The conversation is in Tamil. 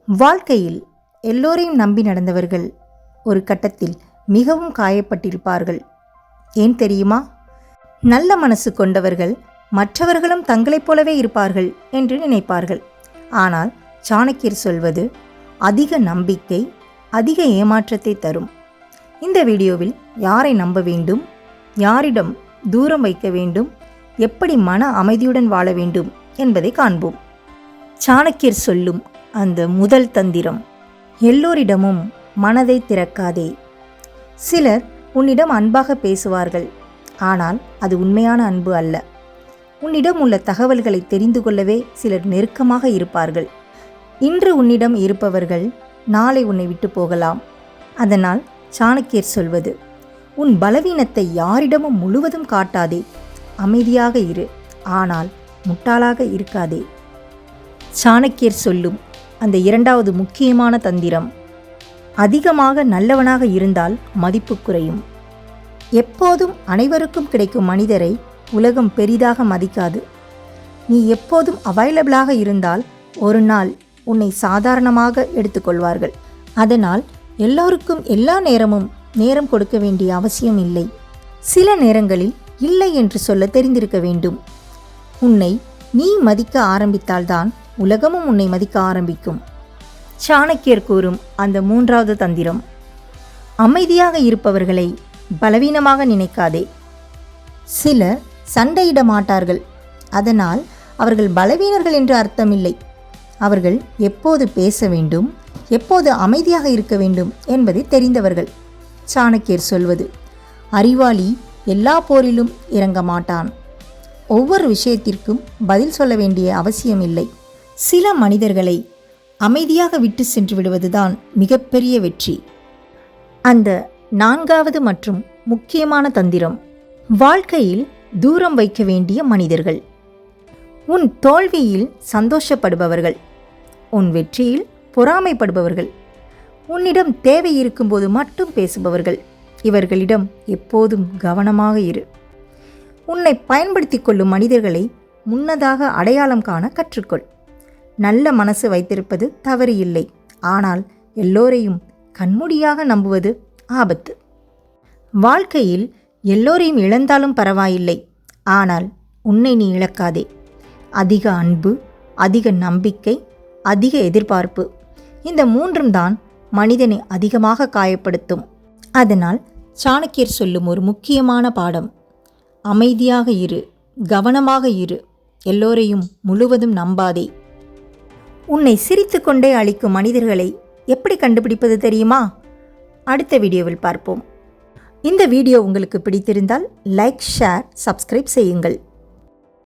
வாழ்க்கையில் எல்லோரையும் நம்பி நடந்தவர்கள் ஒரு கட்டத்தில் மிகவும் காயப்பட்டிருப்பார்கள். ஏன் தெரியுமா? நல்ல மனசு கொண்டவர்கள் மற்றவர்களும் தங்களைப் போலவே இருப்பார்கள் என்று நினைப்பார்கள். ஆனால் சாணக்கியர் சொல்வது அதிக நம்பிக்கை அதிக ஏமாற்றத்தை தரும். இந்த வீடியோவில் யாரை நம்ப வேண்டும், யாரிடம் தூரம் வைக்க வேண்டும், எப்படி மன அமைதியுடன் வாழ வேண்டும் என்பதை காண்போம். சாணக்கியர் சொல்லும் அந்த முதல் தந்திரம், எல்லோரிடமும் மனதை திறக்காதே. சிலர் உன்னிடம் அன்பாக பேசுவார்கள், ஆனால் அது உண்மையான அன்பு அல்ல. உன்னிடம் உள்ள தகவல்களை தெரிந்து கொள்ளவே சிலர் நெருக்கமாக இருப்பார்கள். இன்று உன்னிடம் இருப்பவர்கள் நாளை உன்னை விட்டு போகலாம். அதனால் சாணக்கியர் சொல்வது, உன் பலவீனத்தை யாரிடமும் முழுவதும் காட்டாதே. அமைதியாக இரு, ஆனால் முட்டாளாக இருக்காதே. சாணக்கியர் சொல்லும் அந்த இரண்டாவது முக்கியமான தந்திரம், அதிகமாக நல்லவனாக இருந்தால் மதிப்பு குறையும். எப்போதும் அனைவருக்கும் கிடைக்கும் மனிதரை உலகம் பெரிதாக மதிக்காது. நீ எப்போதும் அவைலபிளாக இருந்தால் ஒரு நாள் உன்னை சாதாரணமாக எடுத்துக்கொள்வார்கள். அதனால் எல்லோருக்கும் எல்லா நேரமும் நேரம் கொடுக்க வேண்டிய அவசியம் இல்லை. சில நேரங்களில் இல்லை என்று சொல்ல தெரிந்திருக்க வேண்டும். உன்னை நீ மதிக்க ஆரம்பித்தால்தான் உலகமும் உன்னை மதிக்க ஆரம்பிக்கும். சாணக்கியர் கூறும் அந்த மூன்றாவது தந்திரம், அமைதியாக இருப்பவர்களை பலவீனமாக நினைக்காதே. சிலர் சண்டையிட மாட்டார்கள், அதனால் அவர்கள் பலவீனர்கள் என்று அர்த்தமில்லை. அவர்கள் எப்போது பேச வேண்டும், எப்போது அமைதியாக இருக்க வேண்டும் என்பதை தெரிந்தவர்கள். சாணக்கியர் சொல்வது, அறிவாளி எல்லா போரிலும் இறங்க மாட்டான். ஒவ்வொரு விஷயத்திற்கும் பதில் சொல்ல வேண்டிய அவசியமில்லை. சில மனிதர்களை அமைதியாக விட்டு சென்று விடுவதுதான் மிகப்பெரிய வெற்றி. அந்த நான்காவது மற்றும் முக்கியமான தந்திரம், வாழ்க்கையில் தூரம் வைக்க வேண்டிய மனிதர்கள். உன் தோல்வியில் சந்தோஷப்படுபவர்கள், உன் வெற்றியில் பொறாமைப்படுபவர்கள், உன்னிடம் தேவை இருக்கும்போது மட்டும் பேசுபவர்கள், இவர்களிடம் எப்போதும் கவனமாக இரு. உன்னை பயன்படுத்தி கொள்ளும் மனிதர்களை முன்னதாக அடையாளம் காண கற்றுக்கொள். நல்ல மனசு வைத்திருப்பது தவறு இல்லை, ஆனால் எல்லோரையும் கண்மூடியாக நம்புவது ஆபத்து. வாழ்க்கையில் எல்லோரையும் இழந்தாலும் பரவாயில்லை, ஆனால் உன்னை நீ இழக்காதே. அதிக அன்பு, அதிக நம்பிக்கை, அதிக எதிர்பார்ப்பு, இந்த மூன்றும் தான் மனிதனை அதிகமாக காயப்படுத்தும். அதனால் சாணக்கியர் சொல்லும் ஒரு முக்கியமான பாடம், அமைதியாக இரு, கவனமாக இரு, எல்லோரையும் முழுவதும் நம்பாதே. உன்னை சிரித்து கொண்டே அழிக்கும் மனிதர்களை எப்படி கண்டுபிடிப்பது தெரியுமா? அடுத்த வீடியோவில் பார்ப்போம். இந்த வீடியோ உங்களுக்கு பிடித்திருந்தால் லைக், ஷேர், சப்ஸ்கிரைப் செய்யுங்கள்.